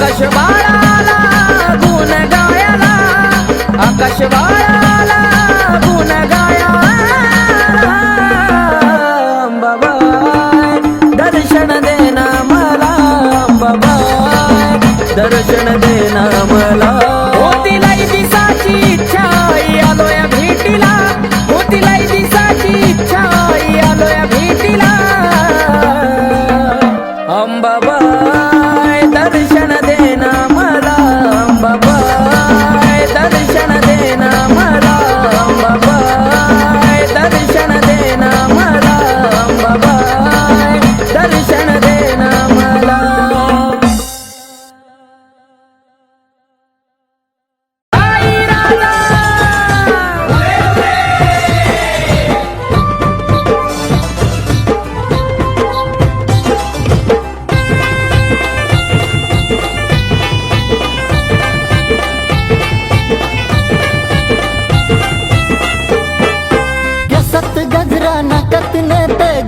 आकाश बाळाला गुण गायला, आकाश बाळाला गुण गायला, अंबाबाई दर्शन देना मला, अंबाबाई दर्शन देना मला. होतीलाई दिसाची इच्छा आलोय भेटीला, होतीलाई दिसाची इच्छा आलोय भेटीला, अंबाबाई दर्शन देना मला, अंबाबाई दर्शन देना मला, अंबाबाई दर्शन देना मला, अंबाबाई दर्शन देना मला.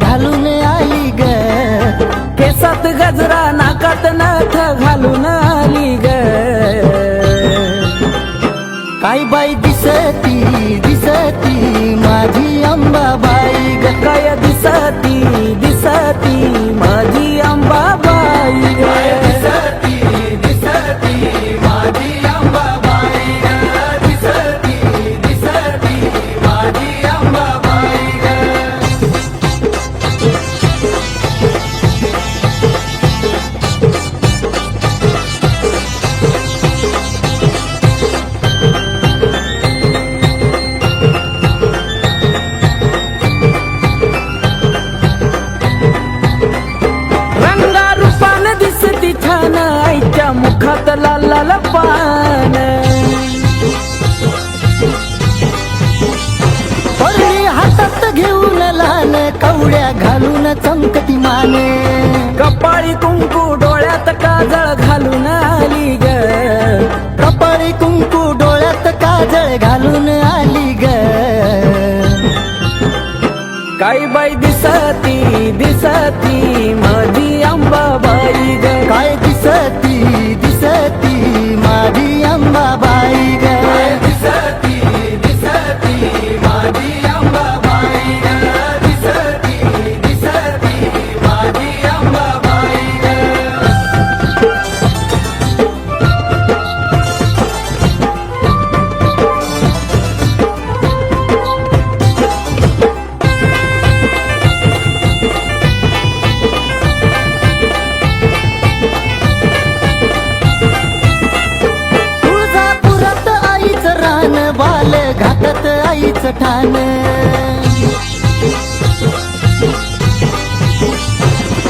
घालून आली ग, केसात गजरा नाकात नथ घालून आली ग, काय बाई दिसती दिसती माझी अंबाबाई ग, काय दिसती दिसती माझी अंबाबाई ग, दिसती दिसती माझी अंबाबाई ग, दिसती दिसती माझी अंबाबाई ग. रंगारूपान दिसती छान आईच्या मुखात लाल लाल पान, पडली हातात घेऊन लहान कवड्या घालून चमकती माने, कपाळी कुंकू डोळ्यात काजळ घालून आली ग, कपाळी कुंकू डोळ्यात काजळ घालून आली ग, काय बाई दिसती दिसती माझी अंबाबाई ग, काय दिसती दिसती माझी अंबाबाई ग, दिसती दिसती माझी अंबाबाई ग, दिसती दिसती माझी अंबाबाई ग. तुळजापुरात आईचं रान, बाल घाटात आईचं ठाण,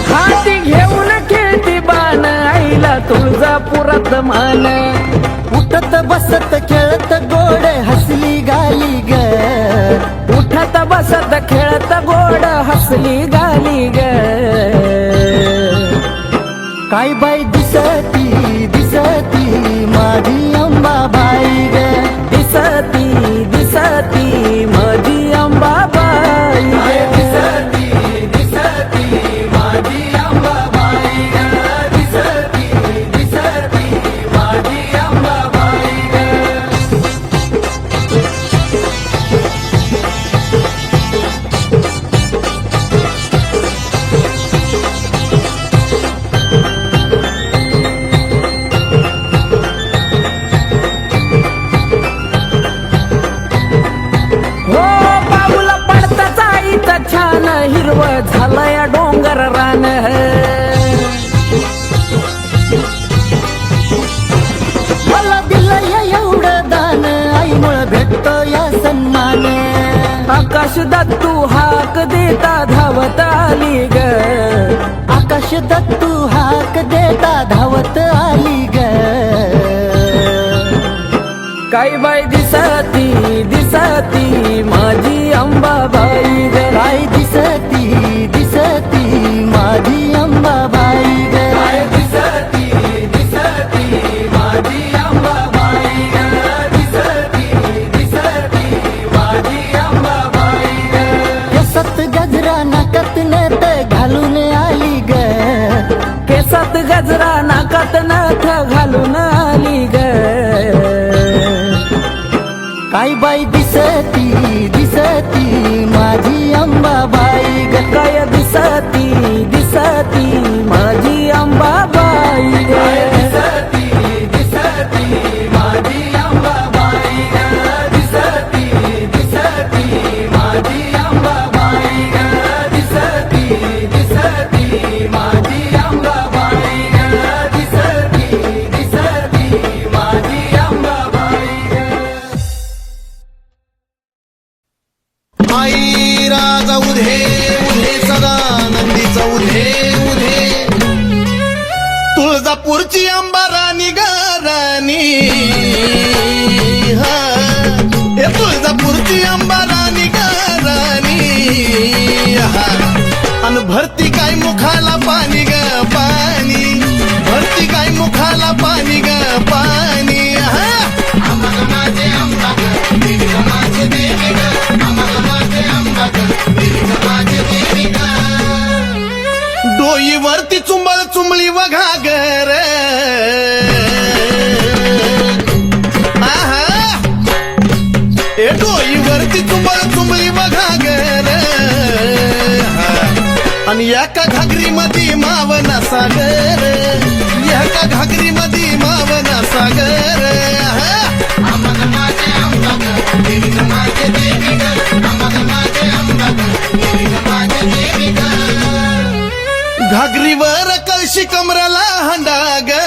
हाती घेऊन खेळती बाण आईला तुळजापुरात मान, उठत बसत खेळत गोड हसली गाली ग, उठत बसत खेळत गोड हसली गाली ग, काय बाई दिसती दिसती माझी अंबाबाई ग, दिसती दिसती माझी अंबाबाई ग, दिसती दिसती माझी अंबाबाई ग, दिसती दिसती माझी अंबाबाई ग. हो पाऊला पडताच आईचं छान हिरवं झालंय डोंगर रान, मला दिलं एवढं दान, आईमुळं भेटतो या सन्मान, आकाश दत्तू हाक देता धावत आली ग, आकाश दत्तू हाक देता धावत आली ग, काय बाई दिसती दिसती माझी अंबाबाई ग, काय दिसती दिसती माझी अंबाबाई ग, दिसती दिसती माझी अंबाबाई ग, दिसती दिसती माझी अंबाबाई ग. केसात गजरा नाकात नथ घालून आली ग, केसात गजरा नाकात दिसती माझी अंबाबाई ग दिसती दिसती माझी अंबाबाई ग दिसती दिसती माझी अंबाबाई ग दिसती दिसती माझी अंबाबाई ग दिसती दिसती माझी अंबाबाई ग आई राजा उधे उधे सदा नंदीचा उधे उधे तुळजापूरची अंबा राणी ग राणी हा हे तुळजापूरची अंबा राणी ग राणी हा अन भरती काय मुखाला पाणी ग पाणी भरती काय मुखाला पाणी ग पाणी हा आम्हाला माझे अंबा ग देवी ग माझे देवी ग आम्हाला माझे अंबा ग देवी ग माझे देवी ग डोईवरती चुंबळ चुंबळी वघा गर ए डोईवरती चुंबळ चुंबळी वघा गर आणि एका घागरी मध्ये मावना सागर एका घागरी मध्ये मावना सागर आम्हाला माझे अंबा ग देवी ग माझे देवी ग आम्हाला माझे अंबा ग देवी ग माझे देवी ग घागरीवर कळशी कमराला हंडा ग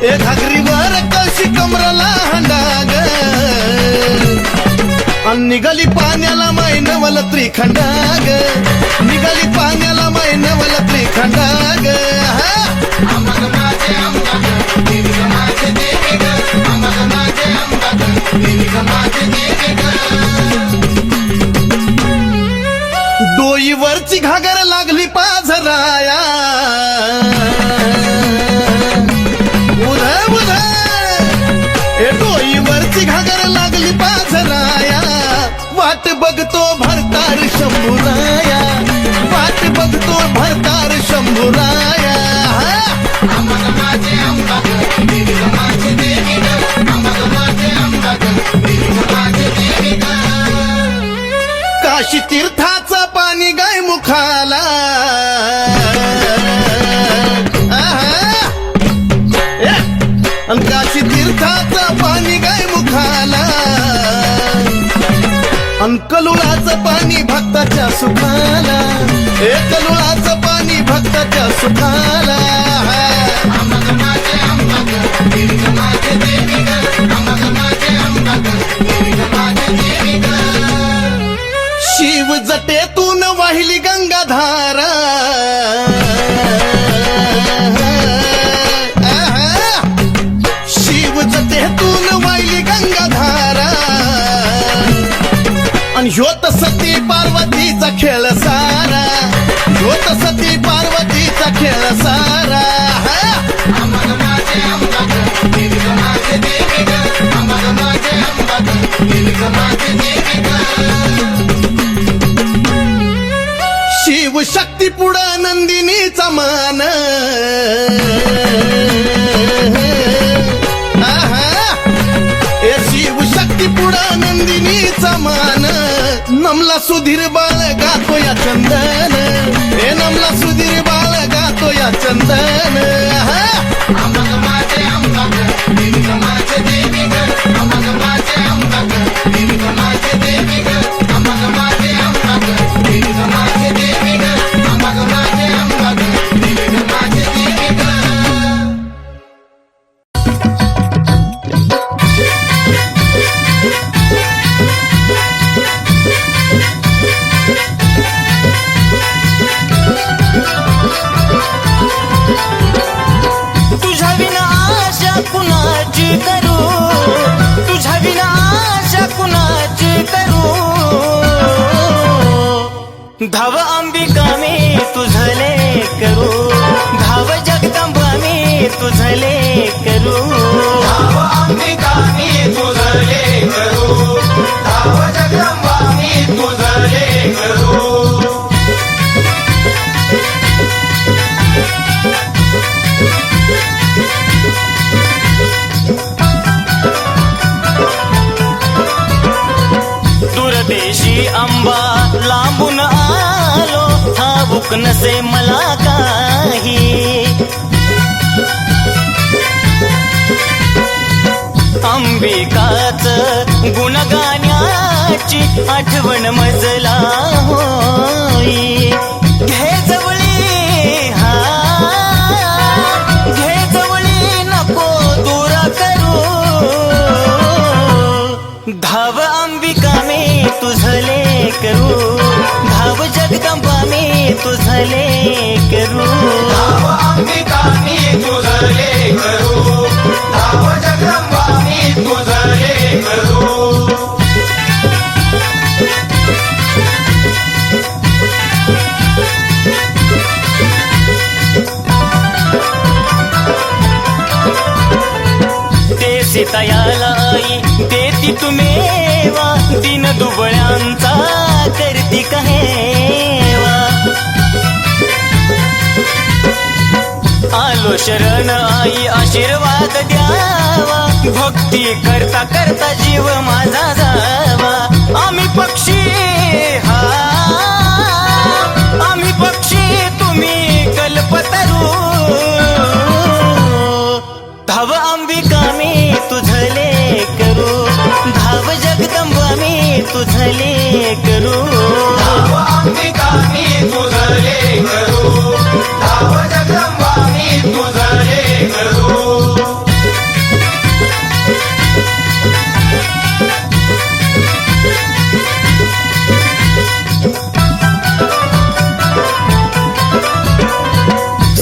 ए घागरीवर कळशी कमराला हंडा ग अन निघाली पाण्याला मैनवल त्रिखंडा ग निघाली पाण्याला मैनवल त्रिखंडा ग आम्हाला माझे अंबा ग देवी ग माझे देवी ग आम्हाला माझे अंबा ग देवी ग माझे देवी ग डोईवरची घागर लागली पाझराया उध उध ए डोईवरची घागर लागली पाझराया वाट बघतो भरतार शंभूराया वाट बघतो भरतार शंभूराया आम्हाला माझे अंबा ग देवी ग माझे देवी ग आम्हाला माझे अंबा ग देवी ग माझे देवी ग काशी तीर्थाचं पाणी गाय मुखाला अन काशी तीर्थाचं पाणी गाय मुखाला अन कलुळाचं पाणी भक्ताच्या सुखाला हे कलुळाचं पाणी भक्ताच्या सुखाला आम्हाला माझे अंबा ग देवी ग माझे देवी ग आम्हाला माझे अंबा ग देवी ग माझे देवी ग शिव जटेतून वाहिली गंगाधारा शिव जटेतून वाहिली गंगाधारा आणि ह्योत सती पार्वतीचा खेळ सारा ह्योत सती पार्वतीचा खेळ सारा आम्हाला माझे अंबा ग देवी ग माझे देवी ग आम्हाला माझे अंबा ग देवी ग माझे देवी ग शिव शक्ती पुढं नंदिनीचा मान ए शिव शक्ती पुढं नंदिनीचा मान नमला सुधीर बाळ गातो या चंदन ए नमला सुधीर बाळ गातो या चंदन आम्हाला माझे अंबा ग देवी ग माझे देवी ग आम्हाला माझे अंबा ग देवी ग माझे देवी ग आम्हाला माझे अंबा ग देवी ग माझे देवी ग आम्हाला माझे अंबा ग देवी ग माझे देवी ग तुझ्या विना आशा कुणाची करू तुझ्या विना आशा कुणाची करू धाव अंबिका मी तुझले करू धाव जगदंबा मी तुझले करू धाव अंबिका मी तुझले करू धाव जगदंबा मी तुझले करू दूरदेशी तुझी अंबा लांबून आलो ठाऊक नसे मला काही अंबिकाच गुणगाण्याची आठवण मजला होई घे जवळी हा घे जवळी नको दूर करू धाव अंबिका मी तुझले करू धाव जगदंबा मी तुझले करू धाव अंबिका मी तुझले करू धाव जगदंबा मी तुझले करू ते सीतायाला आई देती तुमेवा दिन दुबळ्यांचा करती कहेवा आलो शरण आई आशीर्वाद द्यावा भक्ती करता करता जीव माझा जावा आम्ही पक्षी हा आम्ही पक्षी तुम्ही कल्पतरू धाव अंबिका मी तुझले करू धाव जगदंबा मी तुझले करू धाव अंबिका मी तुझले करू धाव जगदंबा मी तुझले करू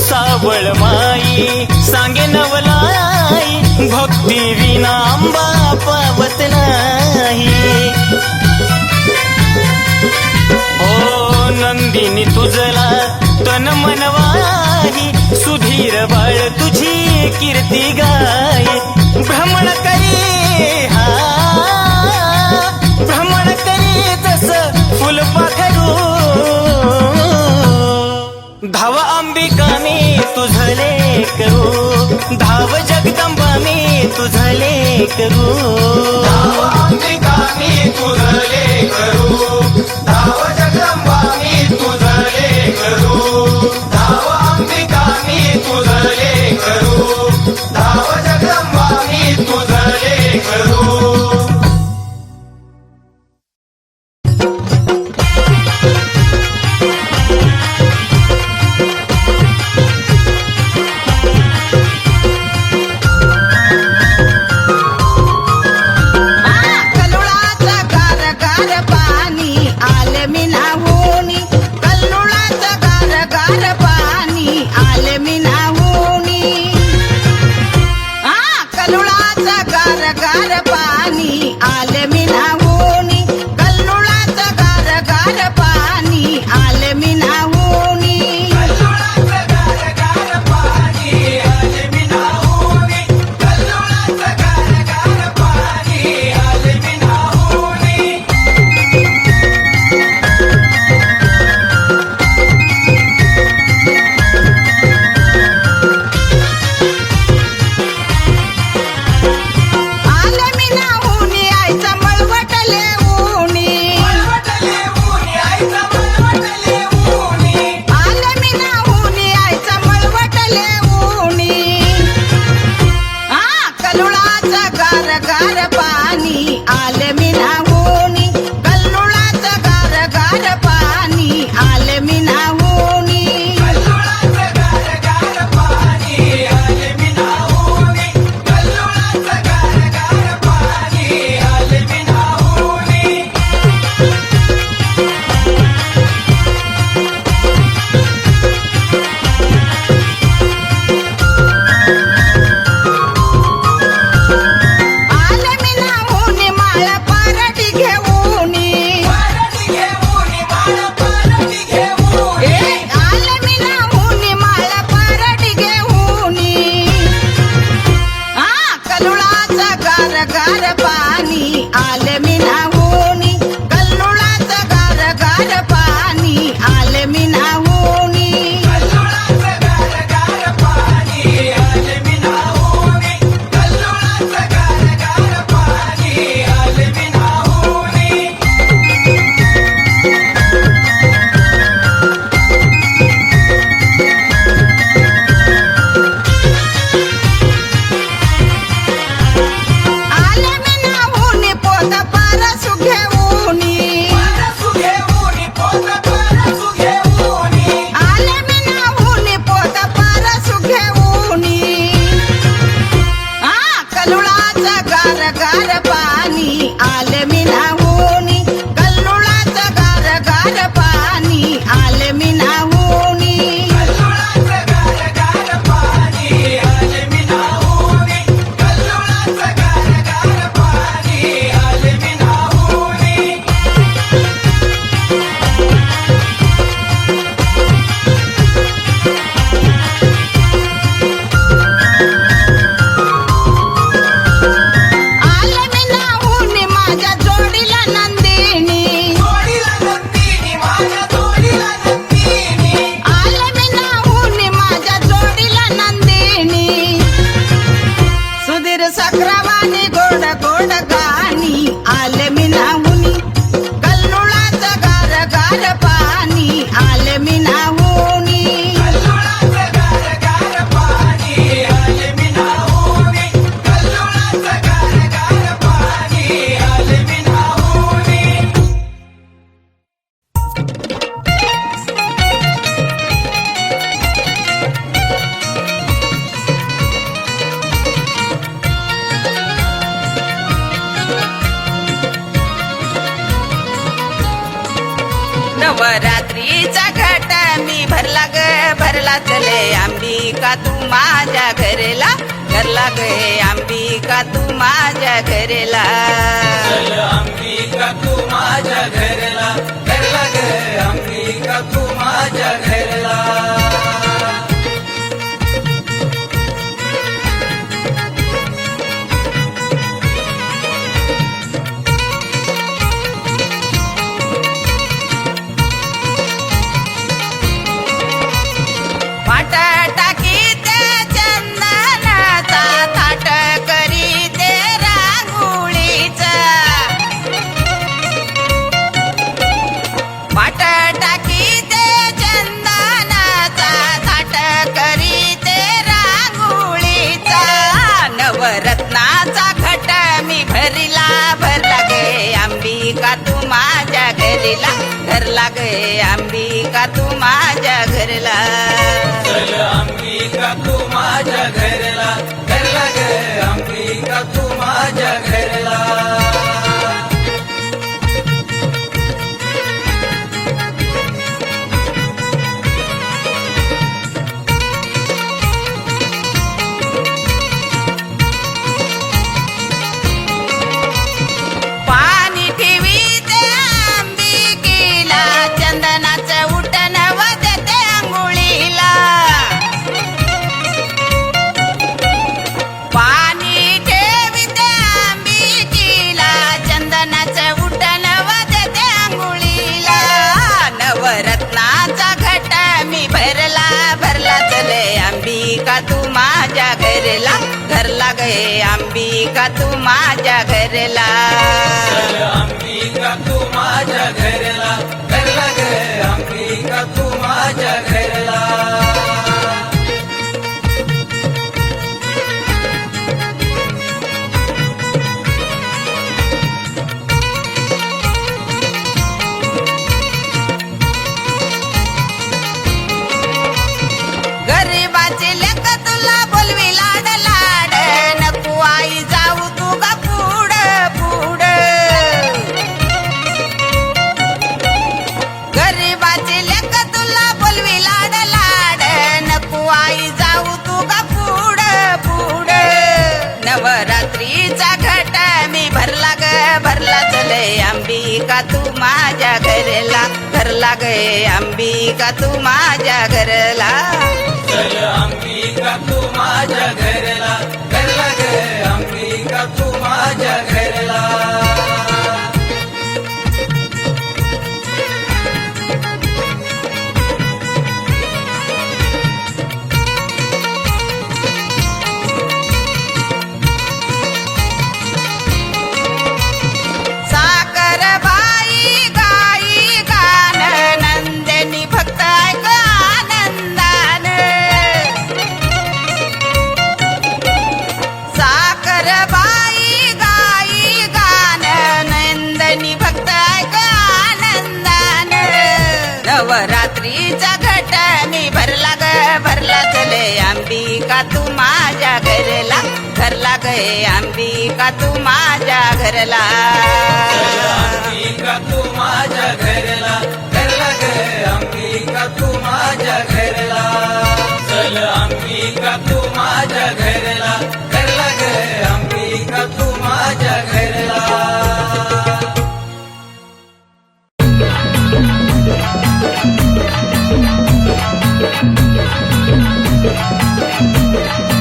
सावळ माई सांगे नवलाई भक्ती विना अंबा पावत नाही ओ नंदिनी तुझला तन मनवाही सुधीर बाळ तुझी कीर्ती गाय भ्रमण करी हा भ्रमण करी जस फुलपाखरू धाव अंबिका मी तुझले करू धाव जगदंबा मी तुझले करू धाव अंबिका मी तुझले करू धाव जगदंबा मी तुझले करू धाव अंबिका मी तुझले करू धाव जगदंबा मी तुझले करू कल्लुळाचं गार गार पाणी आलं मी नाहूनी कल्लुळाचं गार भरला चले अंबिका तू माझ्या घरला घरला गे अंबिका तू माझ्या घरला चल अंबिका तू माझ्या घरला घरला ग अंबिका तू माझ्या घरला वाट टाकी ते चंदनाचा थाट करी ते रांगोळीचा वाट टाकी ते चंदनाचा थाट करी ते रांगोळीचा नवरत्नाचा घट मी भरला भरला गे अंबिका तू माझ्या घरला घरला गे अंबिका तू माझ्या घरला चल अंबिका तू माझ्या घरला घरला ग अंबिका तू माझ्या घरला पाणी ठेवी ते अंबिकेला चंदनाचं उठण वदते आंघोळीला पाणी ठेवी ते अंबिकेला चंदनाचं उठण वदते आंघोळीला नवरत्नाचा घट मी भरला भरला चले अंबिका तू माझ्या घरला घरला गे अंबिका तू माझ्या घरला चल अंबिका तू माझ्या घरला घरला ग अंबिका तू माझ्या घरला गरीबाचे लेक तुला बोलवी लाड लाड नको आई जाऊ तू गा पुढ पुढ गरीबाचे लेक तुला बोलवी लाड लाड नको आई जाऊ तू गा पुढ पुढ नवरात्रीचा घट मी भरला ग भरला चले अंबिका तू माझ्या घरला घरला गे अंबिका तू माझ्या घरला चल अंबिका तू माझ्या घरला घरला ग अंबिका तू माझ्या घरला साखर बाई गाई गान नंदिनी भक्त ऐक आनंदान साखर बाई गाई गान नंदिनी भक्त ऐक आनंदान नवरात्रीचा घट मी भरला ग भरला चले अंबिका तू माझ्या घरला घरला गे अंबिका तू माझ्या घरला अंबिका तू माझ्या घरला घरला ग अंबिका तू माझ्या घरला चल अंबिका तू माझ्या घरला घरला ग अंबिका तू माझ्या घरला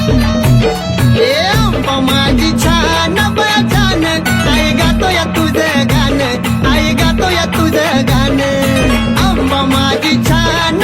ए अंबा माझी छान बळान आई गातो या तुझं गाणं आई गातो या तुझं गाणं अंबा माझी छान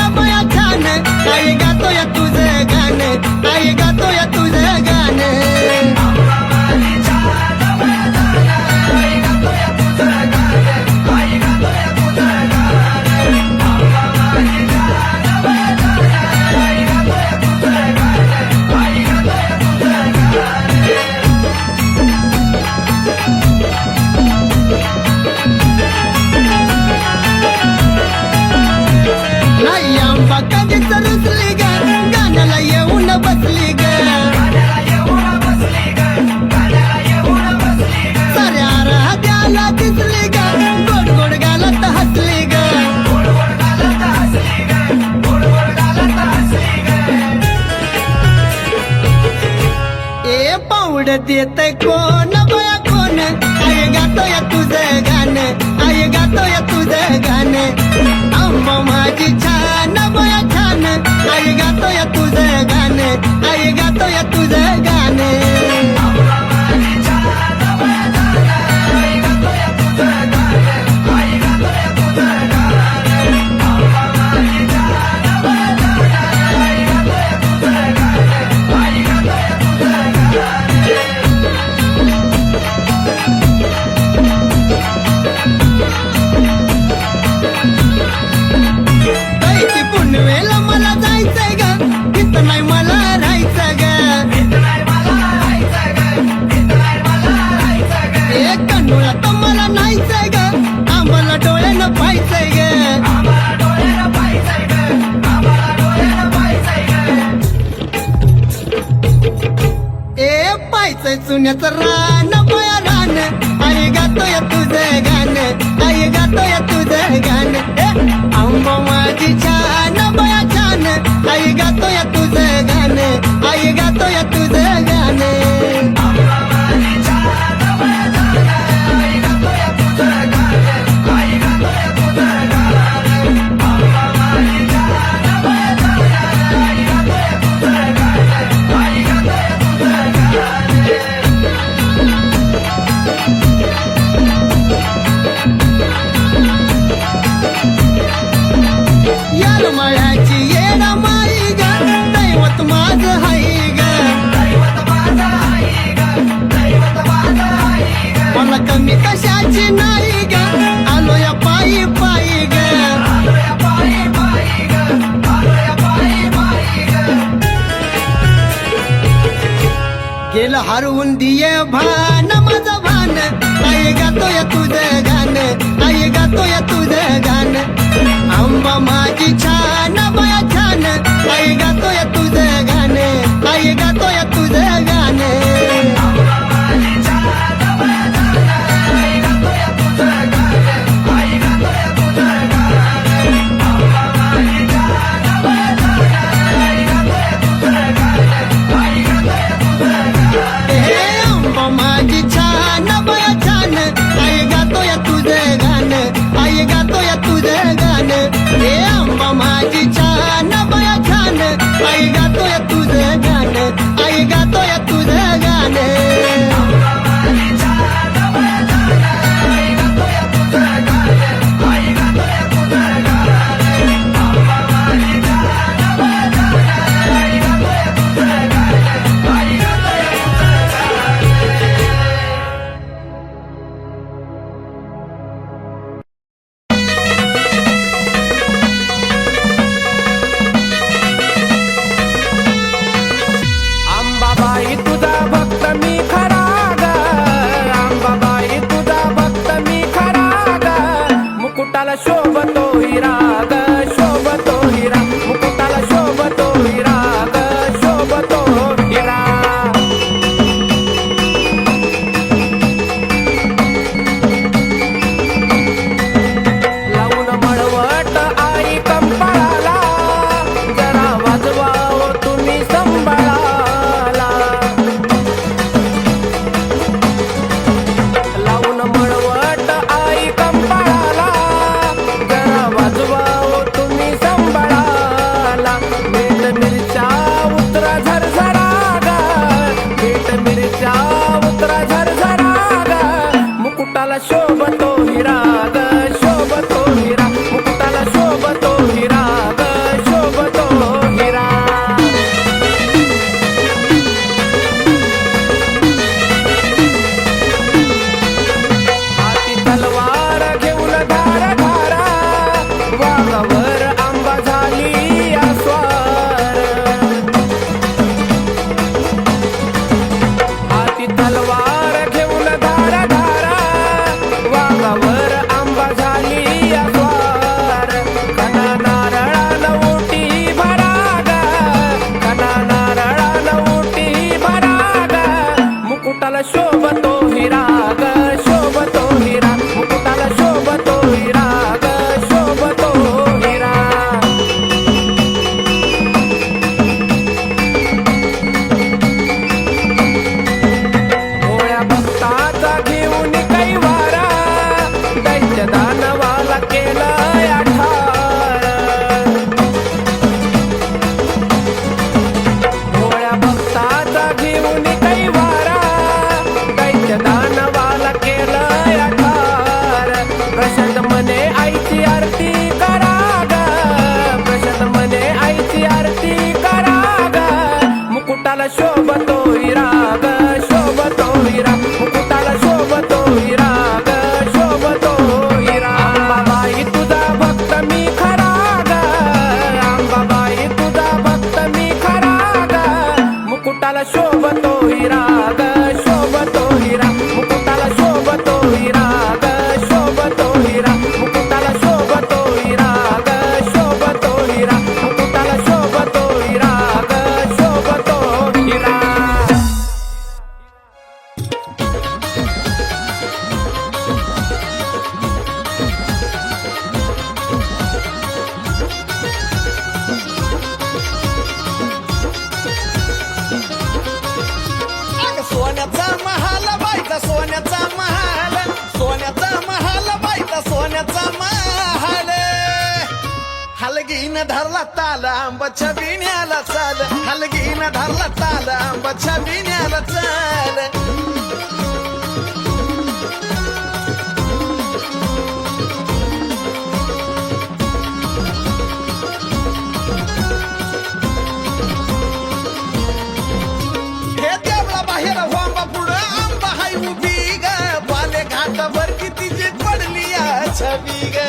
आवड देत कोण बया कोण आई गातोय तुझं गाणं आई गातोय तुझं गाणं आंबा माझी छान बया छान आई गातोय तुझं गाणं आई गातोय तुझं गाणं कैती पुनवेला मला जायचंय ग तिथं नाही मला राहायचं ग एक कन्नूला तर मला नाहीचंय ग आम्हाला डोळ्यानं पाहायचंय ग ए पाहायचंय चुन्याचं रान बया रान आई गातोय तुझं गाणं आई गातोय तुझं गाणं आंबा माझी छान बया छान आई गातोय तुझं गाणं आई गातोय तुझं गाणं यार मळ्याची येणा माई ग दैवत माझं हाई ग मला कमी कशाची नाही ग आलो या पायी पायी ग गेलं हरवून दिये भान माझं भान आई गातोय तुझं गाणं आई गातोय तुझं गाणं आंबा माझी छान बया छान आई गातोय तुझं गाणं आई गातोय तुझं गाणं हे आंबा माझी छान बया छान आई गातोय तुझं गाणं आई गातोय तुझं गाणं हे आंबा माझी छान धरला ताल आंबाच्या बिण्याला चाल हलगीनं धरला ताल आंबाच्या बिण्याला चाल हे देवळा बाहेर वांबा पुढं आंबा हाय उभी ग बाले घाटावर किती जे पडली या छबी ग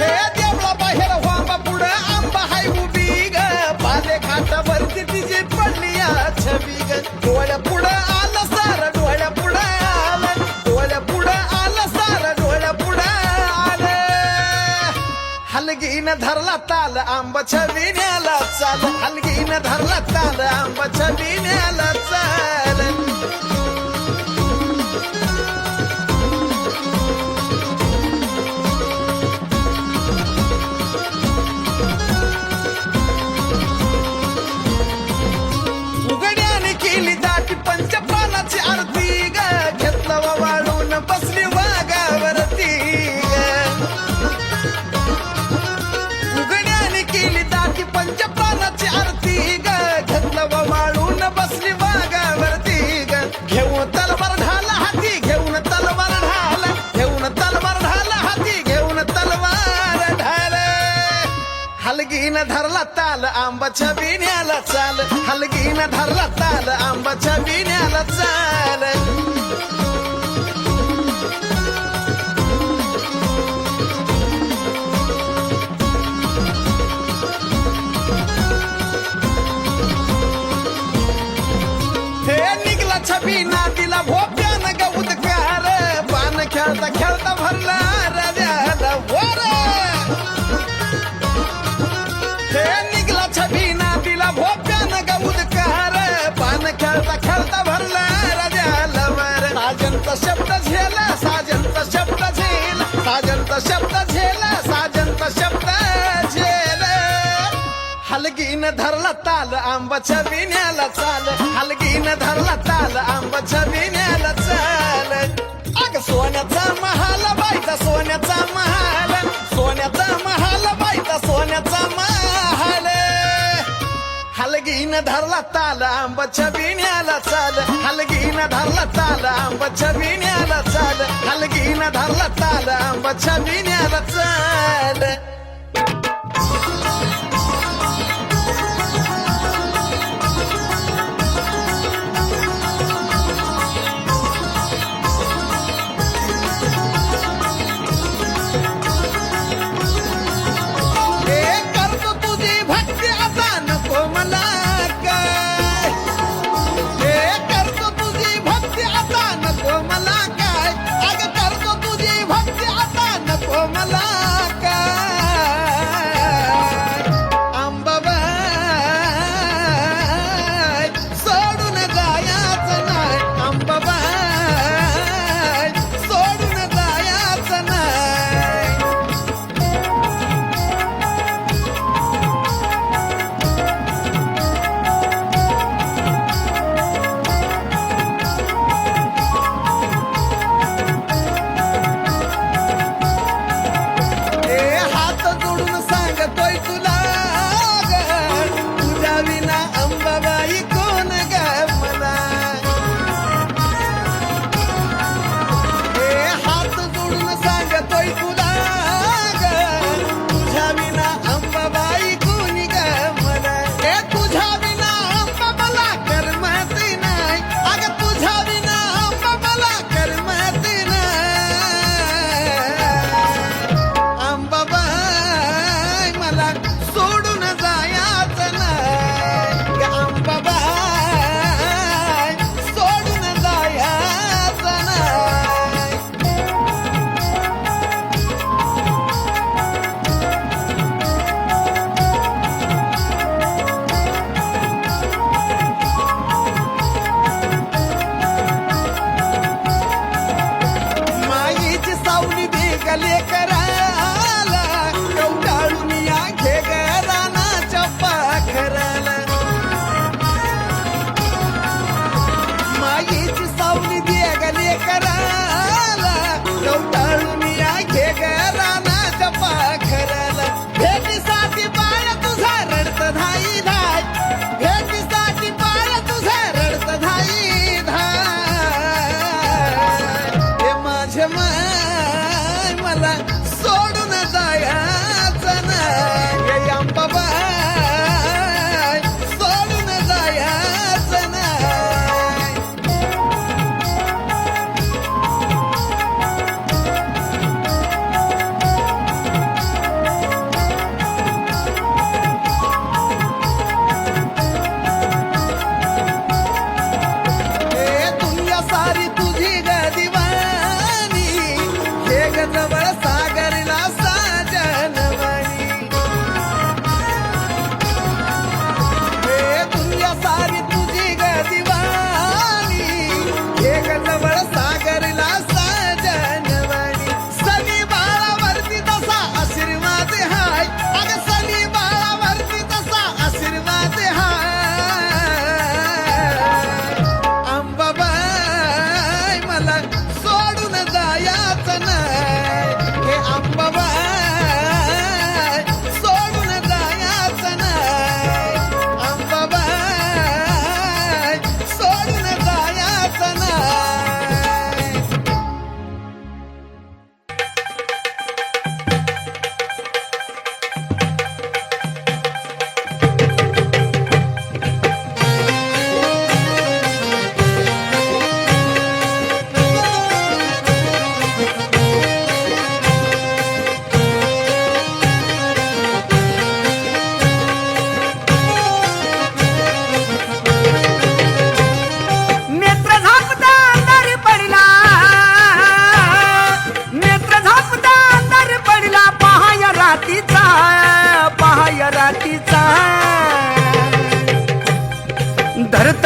हे देवळा बाहेर वांबा पुढं आंबा हाय उभी ग बाले घाटावर किती जे पडली या छबी ग डोळ्या पुढं आलं सार डोळ्या पुढं आलं डोळ्या पुढं आलं सार डोळ्या पुढं आलं हलगीनं धरला ताल आंबाच्या बिण्याला चाल हलगीनं धरला ताल आंबाच्या बिण्याला चाल उघड्याने केली दाटी पंचप्राणाची आरती ग घेतलं वाळून बसली वाघावरती उघड्याने केली दाटी पंचप्राणाची आरती ग घेतलं वाळून बसली वाघावरती ग घेऊन तलवार ढाला हाती घेऊन तलवार ढाला घेऊन तलवार ढाला हाती घेऊन तलवार ढाल हलगीनं धरला ताल आंबाच्या बिण्याला चाल हलगीनं धरला ताल आंबाच्या बिण्याला चाल हे निघला छबी नातीला भोप्यानं ग उदकार पान खेळता खेळता भरला राजाला वर हे निघला छबी नातीला भोप्यानं ग उदकार पान खेळता खेळता भरला राजाला वर साजंचा शब्द झेला साजंचा शब्द झेला साजंचा शब्द झेला साजंचा शब्द झेला हलगीनं धरला ताल आंबाच्या बिण्याला चाल हलगीनं धरला ताल आंबाच्या बिण्याला चाल अग सोन्याचा महाल बाईचा सोन्याचा महाल सोन्याचा महाल बाईचा सोन्याचा महाल हलगीनं धरला ताल आंबाच्या बिण्याला चाल हलगीनं धरला ताल आंबाच्या बिण्याला चाल हलगीनं धरला ताल आंबाच्या बिण्याला चाल हे करतो तुझी भक्ती आता नको मला काय हे करतो तुझी भक्ती आता नको मला काय अग करतो तुझी भक्ती आता नको मला काय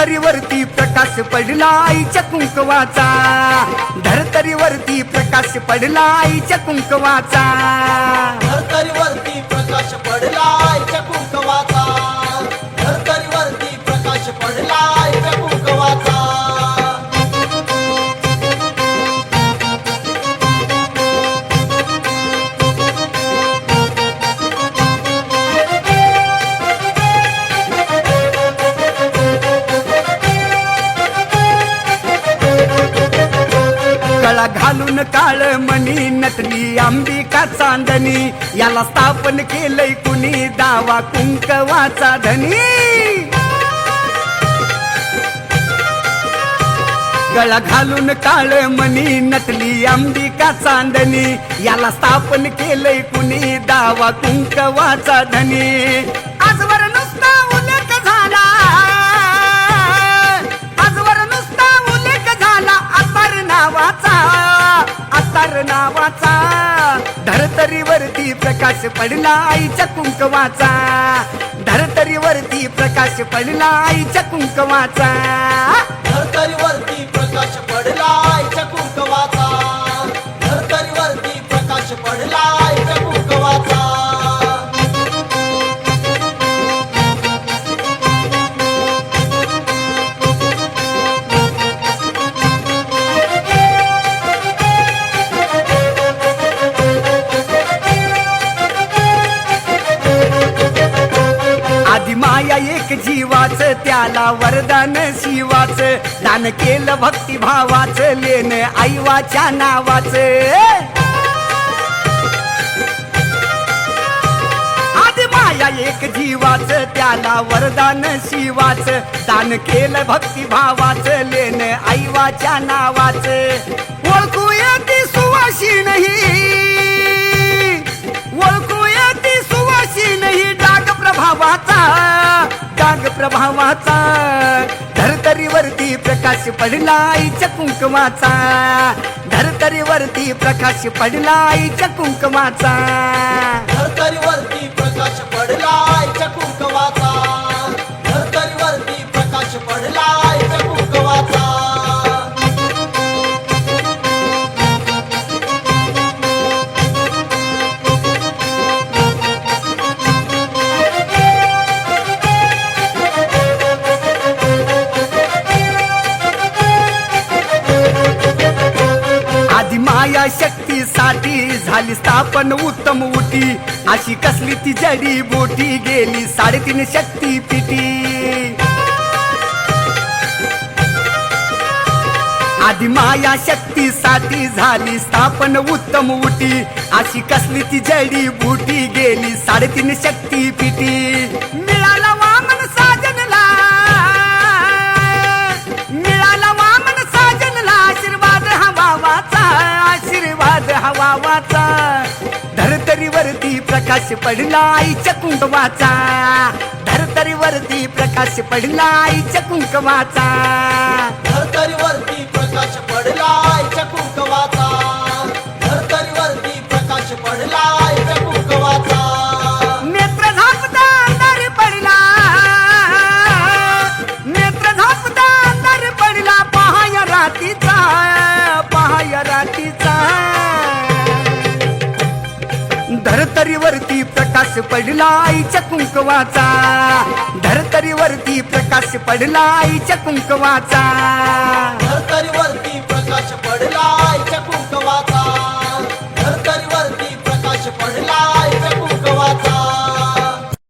धरतरीवरती प्रकाश पडला आईच्या कुंकवाचा, धरतरीवरती प्रकाश पडला आईच्या कुंकवाचा. धरतरीवरती प्रकाश पडला आईच्या कुंकवाचा, धरतरीवरती प्रकाश पडला आईच्या कुंकवाचा. गळा घालून काळ मणी नटली अंबिका चांदणी, याला स्थापन केलंय कुणी दावा कुंकवाचा धनी. गळा घालून काळ मणी नटली अंबिका चांदणी, याला स्थापन केलंय कुणी दावा कुंकवाचा धनी. आजवर नुसता उल्लेख झाला, आजवर नुसता उल्लेख झाला अतार नावाचा, अतार नावाचा. धरतरीवरती प्रकाश पडला आईच्या कुंकवाचा, धरतरीवरती प्रकाश पडला आईच्या कुंकवाचा. धरतरीवरती प्रकाश पडला आईच्या कुंकवाचा, धरतरीवरती प्रकाश पडला आईच्या कुंकवाचा. आधी माया एक जीवाच, त्याला वरदान शिवाच, दान केलं भक्तिभावाच, लेन आईवाच्या नावाच. आधी माया एक जीवाच, त्याला वरदान शिवाच, दान केलं भक्तिभावाच, लेन आईवाच्या नावाच. ओळखू येती सुवाशी नाही, ओळखू येती सुवाशी नाही डाग प्रभावाचा, डाग प्रभावाचा. धरतरीवरती प्रकाश पडला आईच्या कुंकवाचा, धरतरीवरती प्रकाश पडला आईच्या कुंकवाचा. धरतरीवरती प्रकाश पडला आईच्या कुंकवाचा, धरतरीवरती प्रकाश पडला आईच्या कुंकवाचा. आधी माया शक्तीसाठी झाली स्थापन उत्तम उटी, अशी कसली ती जडी बोटी गेली 3.5 शक्तीपीठी. आधी माया शक्तीसाठी झाली स्थापन उत्तम उटी, अशी कसली ती जडी बुटी गेली 3.5 शक्तीपीठी. मिळाला वामन साजनला, मिळाला वामन साजनला आशीर्वाद हवावाचा, आशीर्वाद हवावाचा. धरतरीवरती प्रकाश पडला आईच्या कुंकवाचा, धरतरीवरती प्रकाश पडला आईच्या कुंकवाचा. धरतरीवरती प्रकाश पडला आईच्या कुंकवाचा, धरतरीवरती प्रकाश पडला आईच्या कुंकवाचा. नेत्र झापता अंधार पडला, नेत्र झापता अंधार पडला, पहाय रातीचा, पहाय रातीचा. धरतरीवरती प्रकाश पडला आईच्या कुंकवाचा, धरतरीवरती प्रकाश पडला आईच्या कुंकवाचा. धरतरीवरती प्रकाश पडला आईच्या कुंकवाचा,